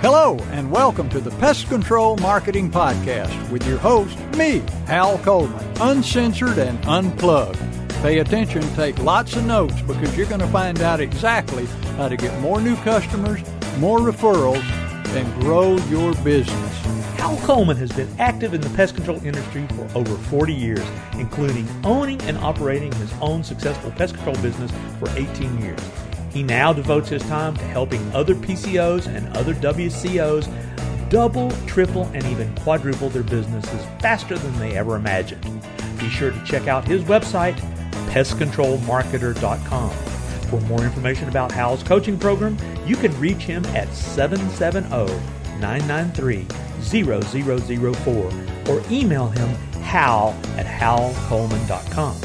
Hello, and welcome to the Pest Control Marketing Podcast with your host, me, Hal Coleman, uncensored and unplugged. Pay attention, take lots of notes, because you're going to find out exactly how to get more new customers, more referrals, and grow your business. Hal Coleman has been active in the pest control industry for over 40 years, including owning and operating his own successful pest control business for 18 years. He now devotes his time to helping other PCOs and other WCOs double, triple, and even quadruple their businesses faster than they ever imagined. Be sure to check out his website, pestcontrolmarketer.com. For more information about Hal's coaching program, you can reach him at 770-993-0004 or email him hal@halcoleman.com.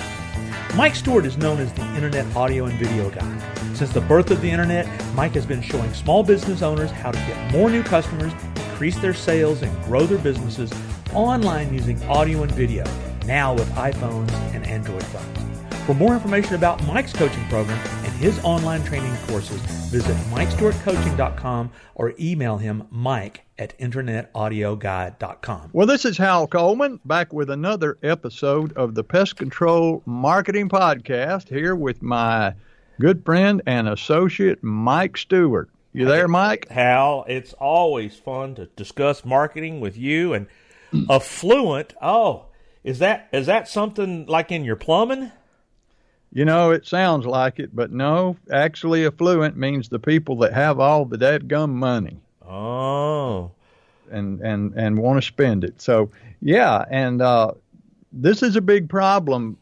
Mike Stewart is known as the Internet audio and video guy. Since the birth of the Internet, Mike has been showing small business owners how to get more new customers, increase their sales, and grow their businesses online using audio and video, now with iPhones and Android phones. For more information about Mike's coaching program and his online training courses, visit MikeStewartCoaching.com or email him mike@internetaudioguide.com. Well, this is Hal Coleman, back with another episode of the Pest Control Marketing Podcast, here with my good friend and associate, Mike Stewart. You there, Mike? Hal, it's always fun to discuss marketing with you. And AFFLUENT, is that something like in your plumbing? You know, it sounds like it, but no. Actually, affluent means the people that have all the dadgum money. Oh. And want to spend it. So, yeah, and this is a big problem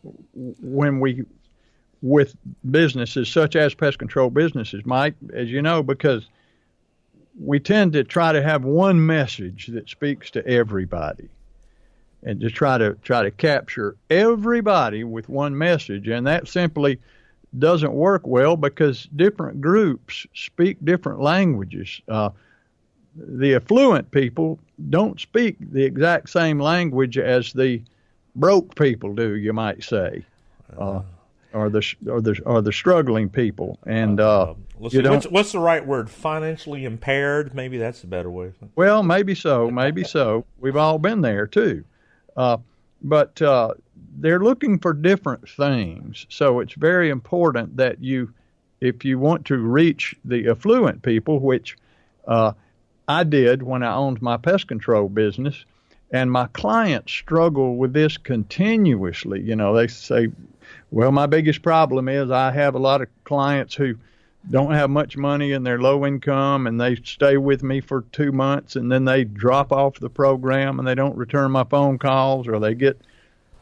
with businesses such as pest control businesses, Mike, as you know, because we tend to try to have one message that speaks to everybody and just try to capture everybody with one message. And that simply doesn't work well because different groups speak different languages. The affluent people don't speak the exact same language as the broke people do, you might say. Or the struggling people, and what's the right word? Financially impaired? Maybe that's a better way. Well, maybe so. We've all been there too, but they're looking for different things. So it's very important that if you want to reach the affluent people, which I did when I owned my pest control business, and my clients struggle with this continuously. You know, they say, well, my biggest problem is I have a lot of clients who don't have much money and they're low income, and they stay with me for 2 months and then they drop off the program and they don't return my phone calls, or they get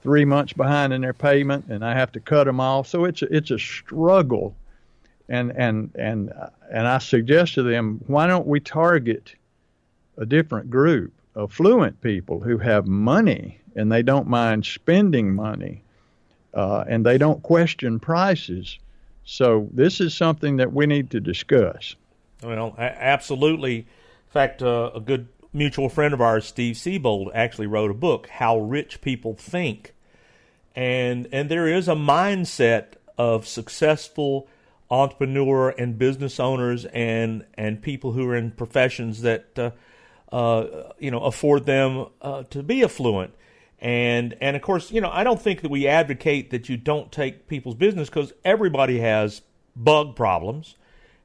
3 months behind in their payment and I have to cut them off. So it's a struggle. And I suggest to them, why don't we target a different group, affluent people who have money and they don't mind spending money. And they don't question prices. So this is something that we need to discuss. Well, absolutely. In fact, a good mutual friend of ours, Steve Siebold, actually wrote a book, How Rich People Think. And there is a mindset of successful entrepreneur and business owners and people who are in professions that afford them to be affluent. And of course, I don't think that we advocate that you don't take people's business, because everybody has bug problems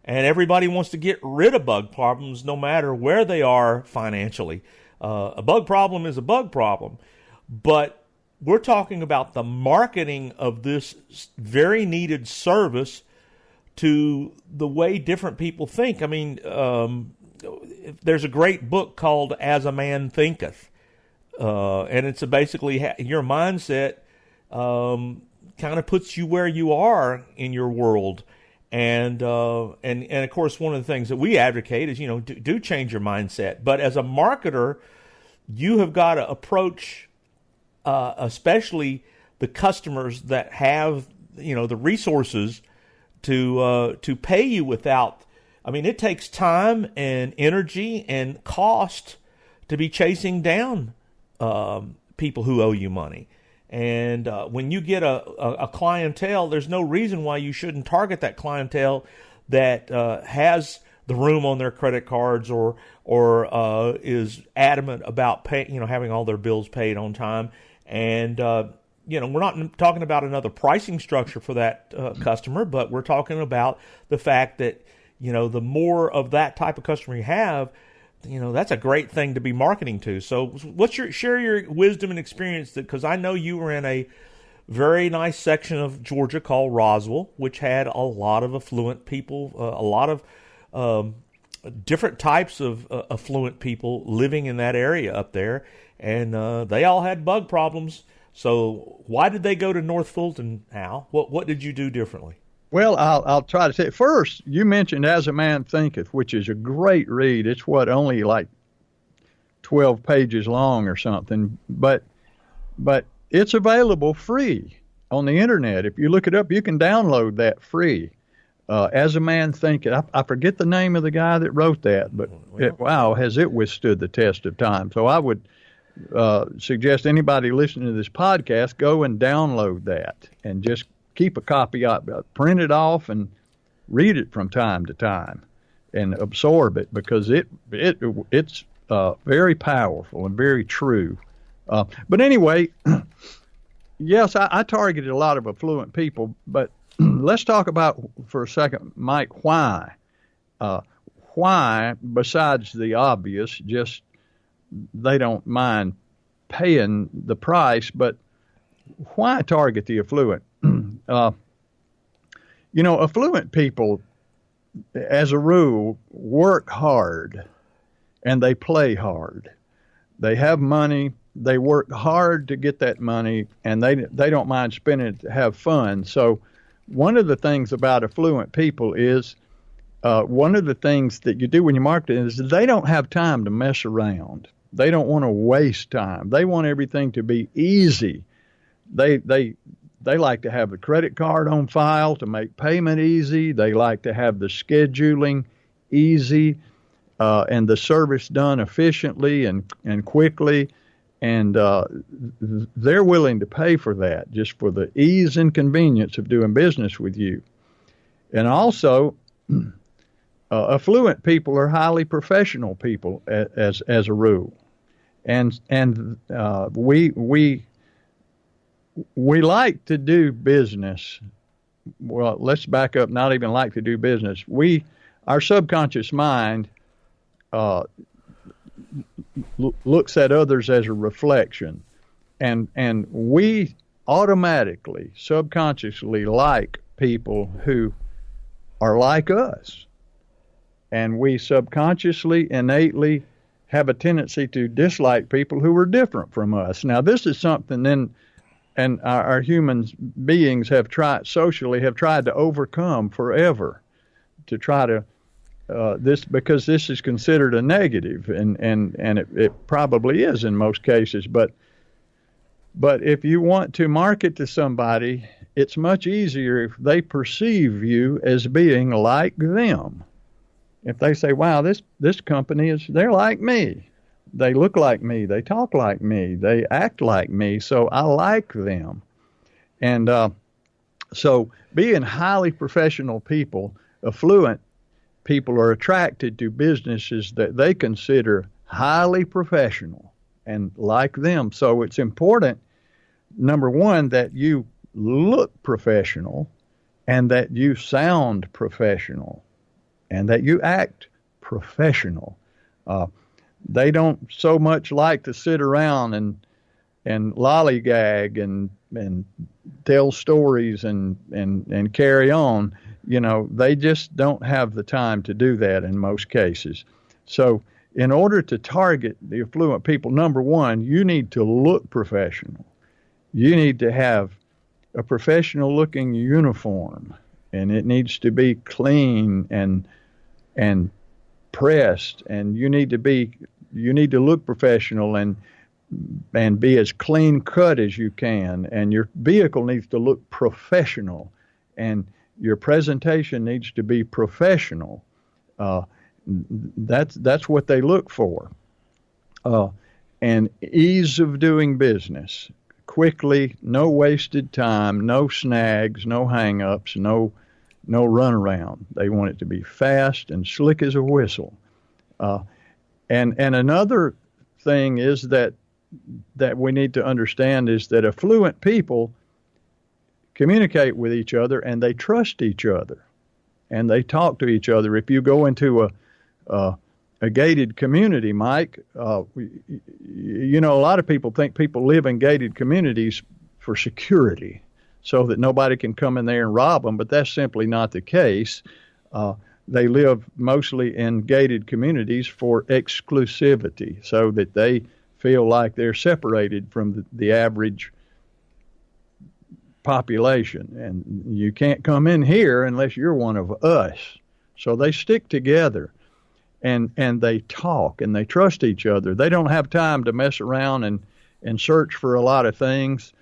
and everybody wants to get rid of bug problems no matter where they are financially. A bug problem is a bug problem. But we're talking about the marketing of this very needed service to the way different people think. I mean, there's a great book called As a Man Thinketh. And it's basically your mindset kind of puts you where you are in your world. And of course, one of the things that we advocate is, do change your mindset. But as a marketer, you have got to approach, especially the customers that have, the resources to pay you without. I mean, it takes time and energy and cost to be chasing down people who owe you money. And when you get a clientele, there's no reason why you shouldn't target that clientele that has the room on their credit cards or is adamant about having all their bills paid on time. And we're not talking about another pricing structure for that customer, but we're talking about the fact that the more of that type of customer you have, that's a great thing to be marketing to. So share your wisdom and experience, because I know you were in a very nice section of Georgia called Roswell, which had a lot of affluent people, a lot of different types of affluent people living in that area up there. And they all had bug problems. So why did they go to North Fulton, Hal? What did you do differently? Well, I'll try to say. First, you mentioned As a Man Thinketh, which is a great read. It's only like 12 pages long or something, but it's available free on the internet. If you look it up, you can download that free. As a Man Thinketh. I forget the name of the guy that wrote that, but has it withstood the test of time. So I would suggest anybody listening to this podcast go and download that and just keep a copy of it, print it off and read it from time to time and absorb it, because it's very powerful and very true. But anyway, yes, I targeted a lot of affluent people, but let's talk about for a second, Mike, why? Why, besides the obvious, just they don't mind paying the price, but why target the affluent? Affluent people, as a rule, work hard and they play hard. They have money, they work hard to get that money, and they don't mind spending it to have fun. So one of the things about affluent people is, one of the things that you do when you market is they don't have time to mess around. They don't want to waste time. They want everything to be easy. They like to have the credit card on file to make payment easy. They like to have the scheduling easy, and the service done efficiently and quickly. And they're willing to pay for that, just for the ease and convenience of doing business with you. And also, affluent people are highly professional people as a rule. And we like to do business. Well, let's back up. Not even like to do business. Our subconscious mind looks at others as a reflection, and we automatically, subconsciously like people who are like us, and we subconsciously, innately have a tendency to dislike people who are different from us. Now, this is something and our human beings have tried to overcome forever, to try to because this is considered a negative, and it probably is in most cases. But if you want to market to somebody, it's much easier if they perceive you as being like them. If they say, wow, this company they're like me. They look like me. They talk like me. They act like me. So I like them. And so being highly professional people, affluent people are attracted to businesses that they consider highly professional and like them. So it's important, number one, that you look professional and that you sound professional and that you act professional. They don't so much like to sit around and lollygag and tell stories and carry on. They just don't have the time to do that in most cases. So in order to target the affluent people, number one, you need to look professional. You need to have a professional looking uniform, and it needs to be clean and pressed, and you need to look professional and be as clean cut as you can, and your vehicle needs to look professional, and your presentation needs to be professional. That's what they look for. And ease of doing business, quickly, no wasted time, no snags, no hang-ups, no runaround. They want it to be fast and slick as a whistle. And another thing is that we need to understand is that affluent people communicate with each other and they trust each other and they talk to each other. If you go into a gated community, Mike, you know, a lot of people think people live in gated communities for security so that nobody can come in there and rob them, but that's simply not the case. They live mostly in gated communities for exclusivity so that they feel like they're separated from the average population. And you can't come in here unless you're one of us. So they stick together and they talk and they trust each other. They don't have time to mess around and search for a lot of things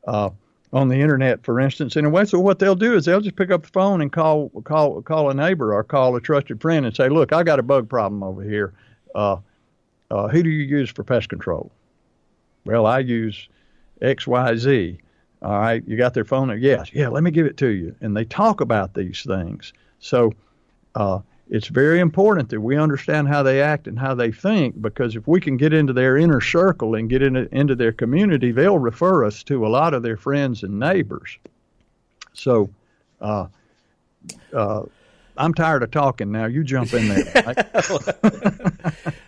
on the internet, for instance. And so what they'll do is they'll just pick up the phone and call a neighbor or call a trusted friend and say, look, I got a bug problem over here. Who do you use for pest control? Well, I use XYZ. All right, you got their phone? Yes. Yeah, let me give it to you. And they talk about these things. So it's very important that we understand how they act and how they think, because if we can get into their inner circle and get into their community, they'll refer us to a lot of their friends and neighbors. So I'm tired of talking now. You jump in there. Right?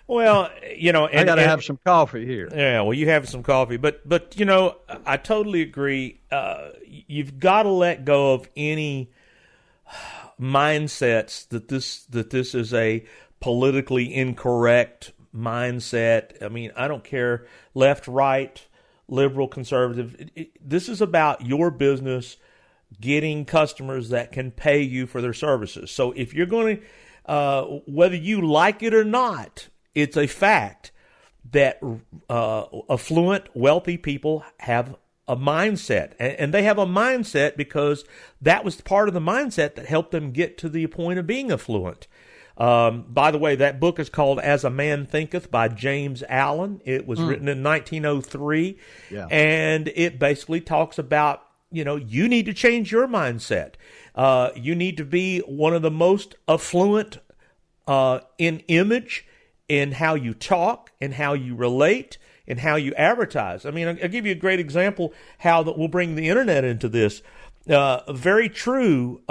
Well, you know, I got to have some coffee here. Yeah, well, you have some coffee, but you know, I totally agree. You've got to let go of any mindsets that this is a politically incorrect mindset. I mean, I don't care left, right, liberal, conservative. This is about your business getting customers that can pay you for their services. So if you're going to, whether you like it or not, it's a fact that affluent, wealthy people have a mindset. And they have a mindset because that was part of the mindset that helped them get to the point of being affluent. By the way, that book is called As a Man Thinketh by James Allen. It was written in 1903. Yeah. And it basically talks about, you know, you need to change your mindset. You need to be one of the most affluent in image, in how you talk, in how you relate, and how you advertise. I mean, I'll give you a great example how that we'll bring the internet into this. Very true.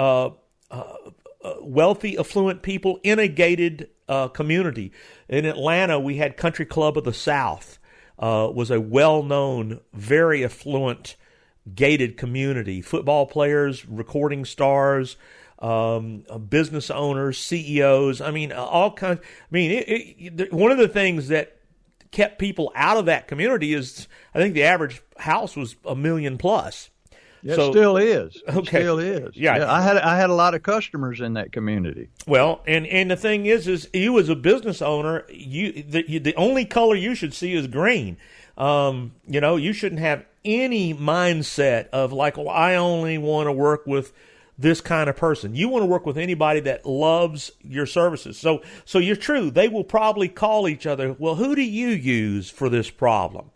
Wealthy, affluent people in a gated community. In Atlanta, we had Country Club of the South. Was a well-known, very affluent, gated community. Football players, recording stars, business owners, CEOs. I mean, all kinds. I mean, one of the things that kept people out of that community is, I think the average house was $1 million plus. Yeah, so, it still is. Okay. It still is. Yeah. I had a lot of customers in that community. Well, and the thing is you as a business owner, the only color you should see is green. You know, you shouldn't have any mindset of like, well, I only want to work with this kind of person. You want to work with anybody that loves your services. So you're true. They will probably call each other. Well, who do you use for this problem?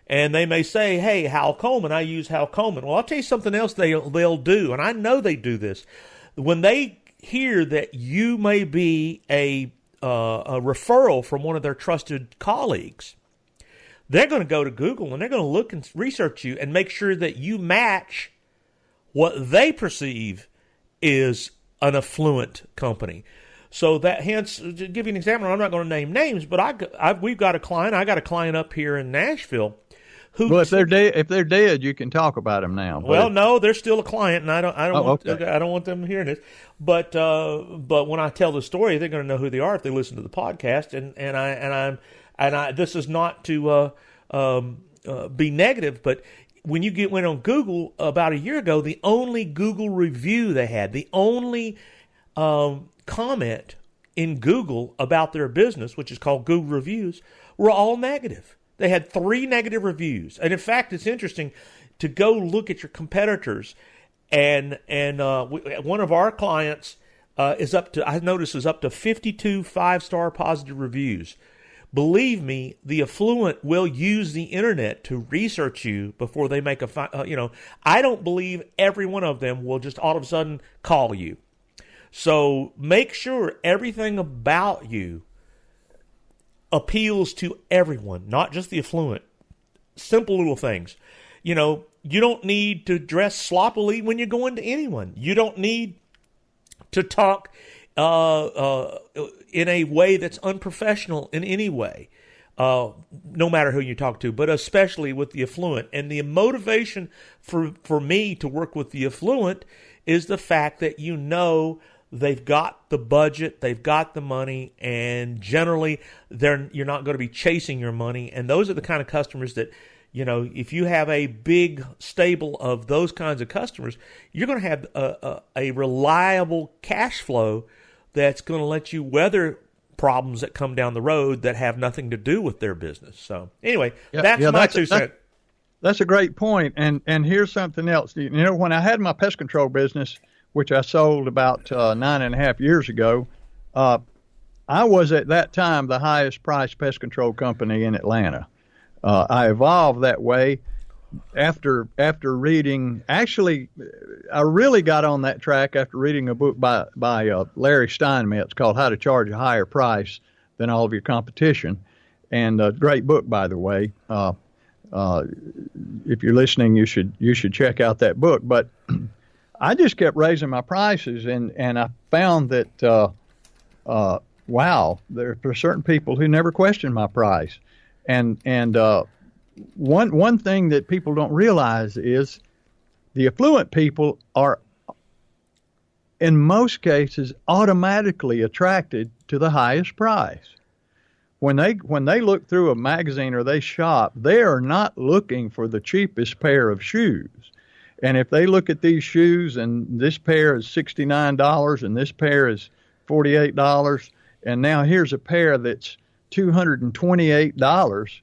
And they may say, hey, Hal Coleman, I use Hal Coleman. Well, I'll tell you something else they'll do, and I know they do this. When they hear that you may be a referral from one of their trusted colleagues, they're going to go to Google and they're going to look and research you and make sure that you match what they perceive is an affluent company. So that, hence, to give you an example, I'm not going to name names, but we've got a client. I got a client up here in Nashville. Well, if they're dead, you can talk about them now. Well, no, they're still a client, and I don't want them hearing this. But when I tell the story, they're going to know who they are if they listen to the podcast. And this is not to be negative, but when you went on Google about a year ago, the only Google review they had, the only comment in Google about their business, which is called Google Reviews, were all negative. They had 3 negative reviews. And in fact, it's interesting to go look at your competitors. And one of our clients is up to 52 5-star positive reviews. believe me, the affluent will use the internet to research you before they make I don't believe every one of them will just all of a sudden call you. So make sure everything about you appeals to everyone, not just the affluent. Simple little things. You don't need to dress sloppily when you go into anyone. You don't need to talk in a way that's unprofessional in any way, no matter who you talk to, but especially with the affluent. And the motivation for me to work with the affluent is the fact that they've got the budget, they've got the money, and generally you're not going to be chasing your money. And those are the kind of customers that, if you have a big stable of those kinds of customers, you're going to have a reliable cash flow that's going to let you weather problems that come down the road that have nothing to do with their business. So anyway, that's my 2 cents. That's a great point. And here's something else. When I had my pest control business, which I sold about 9.5 years ago, I was at that time the highest priced pest control company in Atlanta. I evolved that way after reading. Actually, I really got on that track after reading a book by Larry Steinmetz called How to Charge a Higher Price Than All of Your Competition, and a great book, by the way. If you're listening, you should check out that book. But I just kept raising my prices, and I found that wow, there are certain people who never question my price. And one thing that people don't realize is the affluent people are, in most cases, automatically attracted to the highest price. When they look through a magazine or they shop, they are not looking for the cheapest pair of shoes. And if they look at these shoes and this pair is $69 and this pair is $48, and now here's a pair that's $228,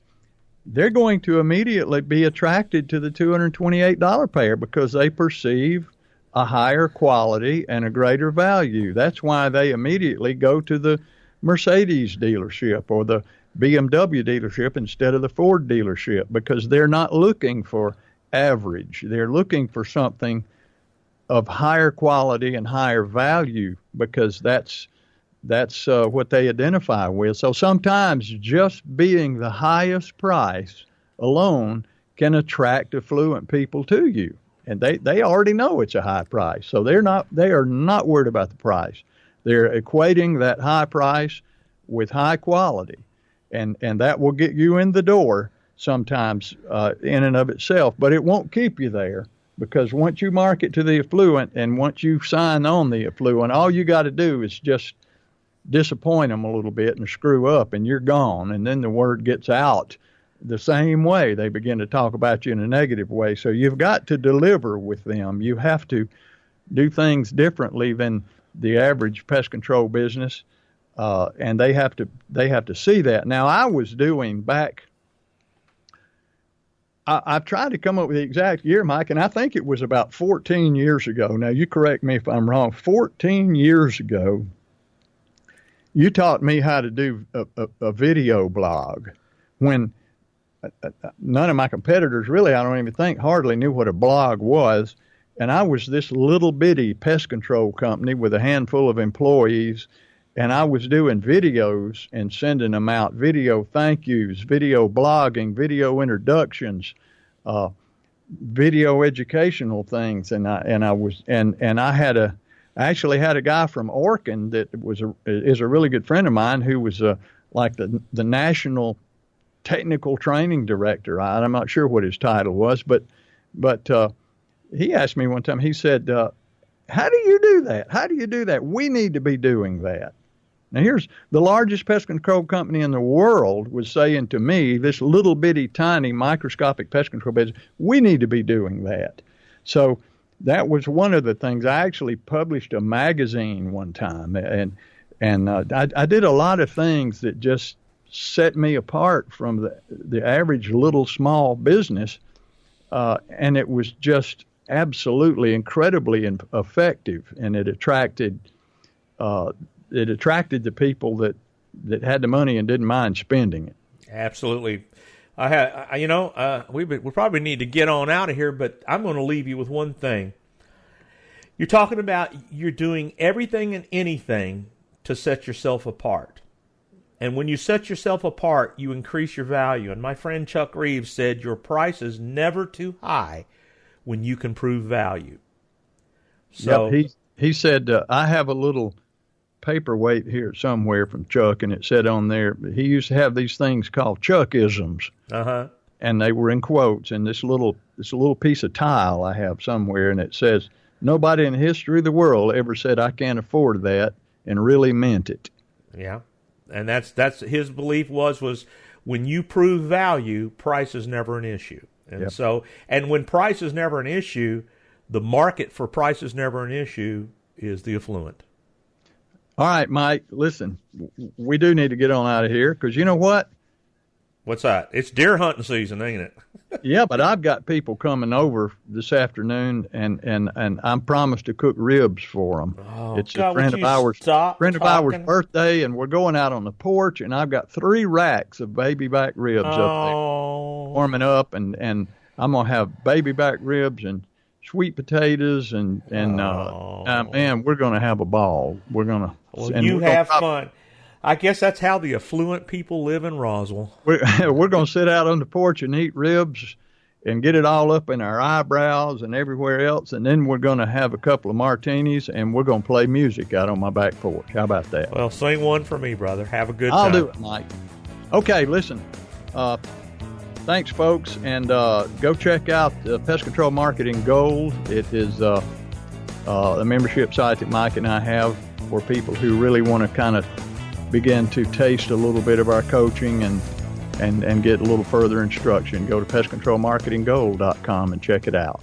they're going to immediately be attracted to the $228 pair because they perceive a higher quality and a greater value. That's why they immediately go to the Mercedes dealership or the BMW dealership instead of the Ford dealership, because they're not looking for average. They're looking for something of higher quality and higher value, because that's what they identify with. So sometimes just being the highest price alone can attract affluent people to you, and they already know it's a high price, so they are not worried about the price. They're equating that high price with high quality, and that will get you in the door sometimes in and of itself, but it won't keep you there, because once you market to the affluent and once you sign on the affluent, all you got to do is just disappoint them a little bit and screw up, and you're gone. And then the word gets out the same way. They begin to talk about you in a negative way. So you've got to deliver with them. You have to do things differently than the average pest control business, and they have to see that. Now, I was doing back, I've tried to come up with the exact year, Mike, and I think it was about 14 years ago. Now, you correct me if I'm wrong. 14 years ago, you taught me how to do a video blog, when none of my competitors really, I don't even think, hardly knew what a blog was. And I was this little bitty pest control company with a handful of employees, and I was doing videos and sending them out, video thank yous, video blogging, video introductions, video educational things. And I actually had a guy from Orkin that is a really good friend of mine, who was like the national technical training director. I'm not sure what his title was, but he asked me one time, he said, how do you do that? How do you do that? We need to be doing that. Now, here's the largest pest control company in the world was saying to me, this little bitty tiny microscopic pest control business, we need to be doing that. So that was one of the things. I actually published a magazine one time, and I did a lot of things that just set me apart from the average little small business, and it was just absolutely incredibly effective, and it attracted the people that that had the money and didn't mind spending it. Absolutely. We probably need to get on out of here, but I'm going to leave you with one thing. You're talking about you're doing everything and anything to set yourself apart. And when you set yourself apart, you increase your value. And my friend Chuck Reeves said your price is never too high when you can prove value. So he said, I have a little paperweight here somewhere from Chuck, and it said on there, he used to have these things called Chuckisms. Uh-huh. And they were in quotes. And this little piece of tile I have somewhere, and it says, nobody in the history of the world ever said I can't afford that and really meant it. Yeah. And that's his belief was when you prove value, price is never an issue. And Yep. so, and when price is never an issue, the market for price is never an issue is the affluent. All right, Mike, listen, we do need to get on out of here because you know what? What's that? It's deer hunting season, ain't it? Yeah, but I've got people coming over this afternoon, and I'm promised to cook ribs for them. Oh, it's God, a friend would of you ours. stop talking? Birthday, and we're going out on the porch, and I've got 3 racks of baby back ribs up there warming up, and I'm gonna have baby back ribs and sweet potatoes, and man, we're gonna have a ball. We're gonna. Well, you have fun. I guess that's how the affluent people live in Roswell. We're going to sit out on the porch and eat ribs and get it all up in our eyebrows and everywhere else. And then we're going to have a couple of martinis and we're going to play music out on my back porch. How about that? Well, sing one for me, brother. Have a good time. I'll do it, Mike. Okay, listen. Thanks, folks. And go check out Pest Control Marketing Gold. It is a membership site that Mike and I have for people who really want to kind of begin to taste a little bit of our coaching and get a little further instruction. Go to pestcontrolmarketinggold.com and check it out.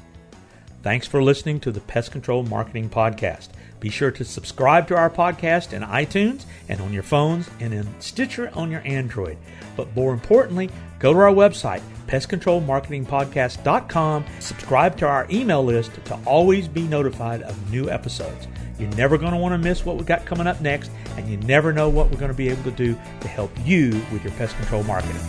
Thanks for listening to the Pest Control Marketing Podcast. Be sure to subscribe to our podcast in iTunes and on your phones and in Stitcher on your Android. But more importantly, go to our website, pestcontrolmarketingpodcast.com. Subscribe to our email list to always be notified of new episodes. You're never going to want to miss what we got coming up next, and you never know what we're going to be able to do to help you with your pest control marketing.